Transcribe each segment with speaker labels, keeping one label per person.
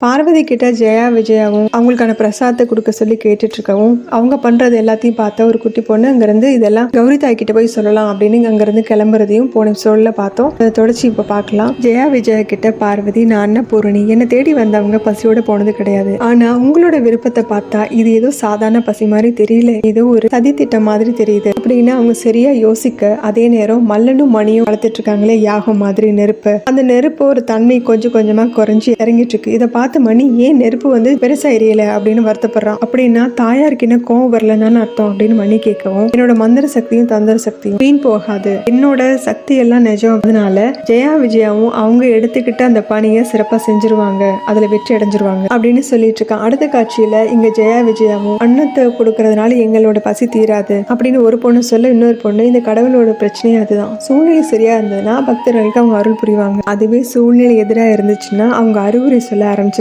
Speaker 1: பார்வதி கிட்ட ஜெயா விஜயாவும் அவங்களுக்கான பிரசாதத்தை கொடுக்க சொல்லி கேட்டுட்டு இருக்கவும், அவங்க பண்றது எல்லாத்தையும் பார்த்த ஒரு குட்டி பொண்ணு அங்கிருந்து இதெல்லாம் கௌரி தாய் கிட்ட போய் சொல்லலாம் அப்படின்னு அங்கிருந்து கிளம்புறதையும் போன சொல்ல பார்த்தோம். அதை தொடர்ச்சி இப்ப பார்க்கலாம். ஜெயா விஜயா கிட்ட பார்வதி, நான் அன்னபூரணி, என்னை தேடி வந்தவங்க பசியோட போனது கிடையாது. ஆனா உங்களோட விருப்பத்தை பார்த்தா இது ஏதோ சாதாரண பசி மாதிரி தெரியல, ஏதோ ஒரு சதி திட்டம் மாதிரி தெரியுது அப்படின்னு அவங்க சரியா யோசிக்க, அதே நேரம் மல்லனும் மணியும் வளர்த்துட்டு இருக்காங்களே யாகம் மாதிரி நெருப்பு, அந்த நெருப்பு ஒரு தன்மை கொஞ்சம் கொஞ்சமா குறைஞ்சி இறங்கிட்டு இருக்கு. இதை பார்த்து மணி ஏன் நெருப்பு வந்து பெருசா எரியல அப்படின்னு வருத்தப்படுறான். அப்படின்னா தாயாருக்கு என்ன கோவம் வரலன்னு அர்த்தம் அப்படின்னு மணி கேட்கவும், என்னோட மந்திர சக்தியும் தந்திர சக்தியும் வீண் போகாது, என்னோட சக்தி எல்லாம் நிஜம், அதனால ஜெயா விஜயாவும் அவங்க எடுத்துக்கிட்ட அந்த பணியை சிறப்பா செஞ்சிருவாங்க, அதுல வெற்றி அடைஞ்சிருவாங்க அப்படின்னு சொல்லிட்டு இருக்கான். அடுத்த காட்சியில இங்க ஜெயா விஜயாவும் அன்னத்தை கொடுக்கறதுனால எங்களோட பசி தீராது அப்படின்னு ஒரு பொண்ணு சொல்ல, இன்னொரு பொண்ணு இந்த கடவுளோட பிரச்சனையே அதுதான், சூழ்நிலை சரியா இருந்ததுன்னா பக்தர்களுக்கு அவங்க அருள் புரிவாங்க, அதுவே சூழ்நிலை எதிராக இருந்துச்சுன்னா அவங்க அறிவுரை சொல்ல ஆரம்பிச்சிருவாங்க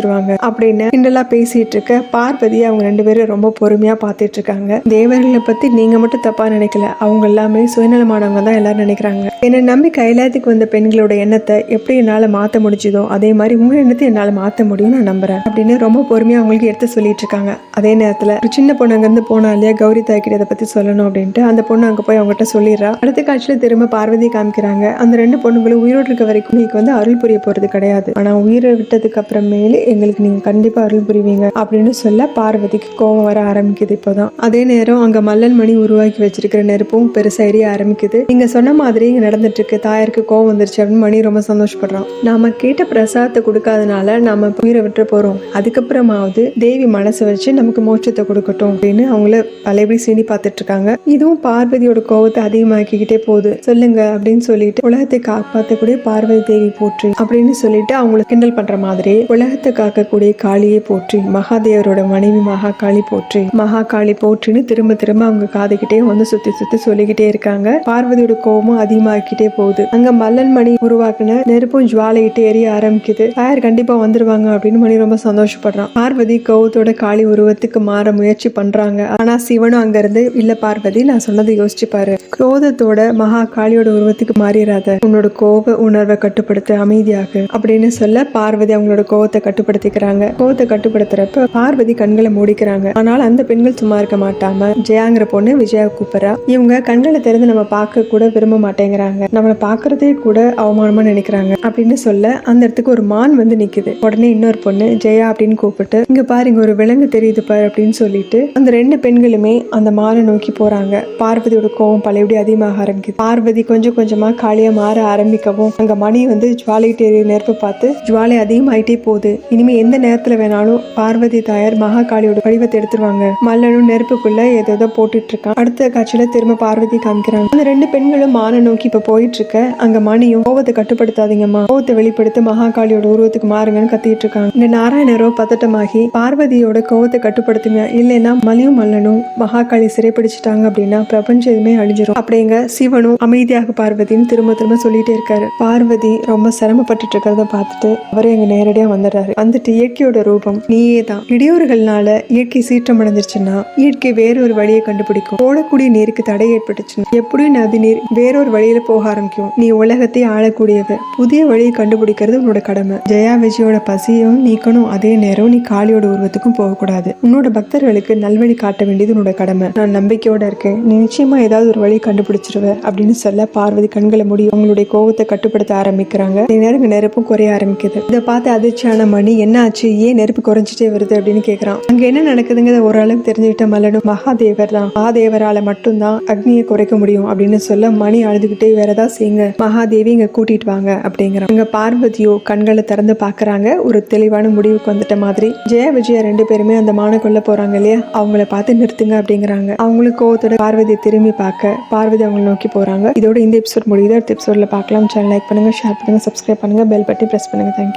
Speaker 1: அப்படின்னு கிண்டலா பேசிட்டு இருக்க பார்வதி அவங்க ரெண்டு பேரும் ரொம்ப பொறுமையா பார்த்துட்டு இருக்காங்க. தேவர்களை பத்தி நீங்க மட்டும் தப்பா நினைக்கல, அவங்க எல்லாமே சுயநலமானவங்க தான் எல்லாரும் நினைக்கிறாங்க. என்னை நம்பி கைலாயத்துக்கு வந்த பெண்களோட எண்ணத்தை எப்படி என்னால மாத்த முடிஞ்சதோ அதே மாதிரி உங்க எண்ணத்தை என்னால மாத்த முடியும் நான் நம்புறேன் அப்படின்னு ரொம்ப பொறுமையா அவங்களுக்கு எடுத்து சொல்லிட்டு இருக்காங்க. அதே நேரத்துல ஒரு சின்ன பொண்ணு அங்க இருந்து போனா இல்லையா கௌரி தாய்கிட்ட இதை பத்தி சொல்லணும் அப்படின்ட்டு அந்த பொண்ணு அங்க போய் அவங்ககிட்ட சொல்லிடுறா. அடுத்த காட்சியில திரும்ப பார்வதி காமிக்கிறாங்க. அந்த ரெண்டு பொண்ணுங்களும் உயிரோடு இருக்க வரைக்கும் உங்களுக்கு வந்து அருள் புரிய போறது கிடையாது, ஆனா உயிரை விட்டதுக்கு அப்புறமேலே எங்களுக்கு நீங்க கண்டிப்பா அருள் புரிவீங்க அப்படின்னு சொல்ல பார்வதிக்கு கோபம் வர ஆரம்பிக்குது. இப்போதான் அதே நேரம் அங்க மல்லன் மணி உருவாக்கி வச்சிருக்கிற நெருப்பும் பெருசா எரிய ஆரம்பிக்குது. நீங்க சொன்ன மாதிரி இங்க நடந்துட்டு இருக்கு, தாயாருக்கு கோவம் வந்துருச்சு அப்படின்னு மணி ரொம்ப சந்தோஷப்படுறான். நாம கேட்ட பிரசாதத்தை கொடுக்காதனால நாம உயிரை விட்டு போறோம், அதுக்கப்புறமாவது தேவி மனசை வச்சு நமக்கு மோட்சத்தை கொடுக்கட்டும் அப்படின்னு அவங்கள பழையபடி சீனி பார்த்துட்டு இருக்காங்க. இதுவும் பார்வதியோட கோவத்தை அதிகமாக்கிக்கிட்டே போகுது. சொல்லுங்க அப்படின்னு சொல்லிட்டு உலகத்தை காப்பாற்றக்கூடிய பார்வதி தேவி போற்றி அப்படின்னு சொல்லிட்டு அவங்களை கிண்டல் பண்ற மாதிரி உலகத்தை காக்கக்கூடிய காளியை போற்றி, மகாதேவரோட மனைவி மகாகாளி போற்றி, மகாகாளி போற்றின்னு திரும்ப திரும்ப அவங்க காதுகிட்டே வந்து சுத்தி சுத்தி சொல்லிக்கிட்டே இருக்காங்க. பார்வதியோட கோபமும் அதிகமாகிக்கிட்டே போகுது. அங்க மல்லன் மணி உருவாக்குன நெருப்பும் ஜுவாலையிட்டு எரிய ஆரம்பிக்குது. தாயார் கண்டிப்பா வந்துருவாங்க அப்படின்னு மணி ரொம்ப சந்தோஷப்படுறான். பார்வதி கோவத்தோட காளி உருவத்துக்கு மாற முயற்சி பண்றாங்க. ஆனா சிவனும் அங்க இருந்து, இல்ல பார்வதி நான் சொன்னதை யோசிச்சு பாரு, குரோதத்தோட மகா காளியோட உருவத்துக்கு மாறிடாத, உன்னோட கோப உணர்வை கட்டுப்படுத்த அமைதியாக அப்படின்னு சொல்ல பார்வதி அவங்களோட கோவத்தை கட்டுப்படுத்திக்கிறாங்க. கோவத்தை கட்டுப்படுத்துறப்ப பார்வதி கண்களை மூடிக்கிறாங்க. ஆனால் அந்த பெண்கள் சும்மா இருக்க மாட்டாம ஜெயாங்கிற பொண்ணு விஜயா கூப்பிடுறா. இவங்க கண்களை திறந்து நம்ம பார்க்க கூட விரும்ப மாட்டேங்கிறாங்க, நம்மளை பார்க்கறதே கூட அவமானமா நினைக்கிறாங்க அப்படின்னு சொல்ல அந்த இடத்துக்கு ஒரு மான் வந்து நிக்குது. உடனே இன்னொரு பொண்ணு ஜெயா அப்படின்னு கூப்பிட்டு, இங்க பாருங்க ஒரு விலங்கு தெரியுது பாரு அப்படின்னு சொல்லிட்டு அந்த ரெண்டு பெண்களுமே அந்த மானை நோக்கி போறாங்க. பார்வதியோட கோவம் பழையபடி அதிகமாக ஆரம்பிக்குது. பார்வதி கொஞ்சம் கொஞ்சமா காளியா மாற ஆரம்பிக்கவும் அங்க மணி வந்து ஜுவாலையிட்டு நெருப்பு பார்த்து ஜுவாலை அதிகமாயிட்டே போகுது. இனிமே எந்த நேரத்துல வேணாலும் பார்வதி தாயார் மகாகாளியோட வடிவத்தை எடுத்துருவாங்க. மல்லனும் நெருப்புக்குள்ள ஏதோ போட்டுட்டு இருக்கான். அடுத்த காட்சியில திரும்ப பார்வதி காமிக்கிறாங்க. அந்த ரெண்டு பெண்களும் மான நோக்கி இப்ப போயிட்டு இருக்க அங்க மணியும் கோவத்தை கட்டுப்படுத்தாதீங்கம்மா, கோவத்தை வெளிப்படுத்த மகாகாளியோட உருவத்துக்கு மாறுங்கன்னு கத்திட்டு இருக்காங்க. இந்த நாராயணரோ பதட்டமாகி பார்வதியோட கோவத்தை கட்டுப்படுத்துங்க, இல்லைன்னா மலியும் மல்லனும் மகாகாளி சிறைப்பிடிச்சிட்டாங்க அப்படின்னா பிரபஞ்சம் எதுவுமே அழிஞ்சிரும் அப்படிங்க சிவனும் அமைதியாக பார்வதின்னு திரும்ப திரும்ப சொல்லிட்டே இருக்காரு. பார்வதி ரொம்ப சிரமப்பட்டு இருக்கிறத பார்த்துட்டு அவரே அங்க நேரடியா வந்துடுறாரு. வந்துட்டு இயற்கையோட ரூபம் நீயே தான், இடையூறுகள்னால இயற்கை சீற்றம் அடைஞ்சிருச்சுன்னா இயற்கை வேறொரு வழியை கண்டுபிடிக்கும், ஓடக்கூடிய நீருக்கு தடை ஏற்பட்டுச்சுன்னா எப்படியும் நதி நீர் வேறொரு வழியில போக ஆரம்பிக்கும். நீ உலகத்தை ஆளக்கூடியவ, புதிய வழியை கண்டுபிடிக்கிறது உன்னோட கடமை. ஜெயா விஜயோட பசியும் நீக்கணும், அதே நேரம் நீ காளியோட உருவத்துக்கும் போகக்கூடாது, உன்னோட பக்தர்களுக்கு நல்வழி காட்ட வேண்டியது உன்னோட கடமை. நான் நம்பிக்கையோட இருக்கேன், நீ நிச்சயமா ஏதாவது ஒரு வழி கண்டுபிடிச்சிருவ அப்படின்னு சொல்ல பார்வதி கண்களை மூடி அவங்களுடைய கோவத்தை கட்டுப்படுத்த ஆரம்பிக்கிறாங்க. நேரம் நெருப்பும் குறைய ஆரம்பிக்குது. இதை பார்த்து அதிர்ச்சியான மணி என்ன ஆச்சு, ஏன் நெருப்பு குறைஞ்சிட்டே வருது அப்படின்னு கேட்கிறான். அங்க என்ன நடக்குதுங்கிறத ஓரளவுக்கு தெரிஞ்சுக்கிட்ட மல்லனும் மகாதேவர் தான், மகாதேவரால மட்டும்தான் அக்னியை குறைக்க முடியும் அப்படின்னு சொல்ல மணி அழுதுகிட்டே வேற ஏதாவது செய்யுங்க, மகாதேவி இங்க கூட்டிட்டு வாங்க அப்படிங்கிறான். அங்க பார்வதியோ கண்களை திறந்து பாக்குறாங்க. ஒரு தெளிவான முடிவுக்கு வந்துட்ட மாதிரி ஜெயா விஜயா ரெண்டு பேருமே அந்த மான கொள்ள போறாங்க இல்லையா, அவங்கள பார்த்து நிறுத்துங்க அப்படிங்கிறாங்க. அவங்களுக்கு கோவத்தோட பார்வதியை திரும்பி பார்க்க பார்வதி அவங்களை நோக்கி போறாங்க. இதோட இந்த எபிசோட் முடியுது. அடுத்த எபிசோட்ல பார்க்கலாம். சேனல் லைக் பண்ணுங்க, ஷேர் பண்ணுங்க, சப்ஸ்கிரைப் பண்ணுங்க, பெல் பட்டி பிரஸ் பண்ணுங்க. தேங்க்யூ.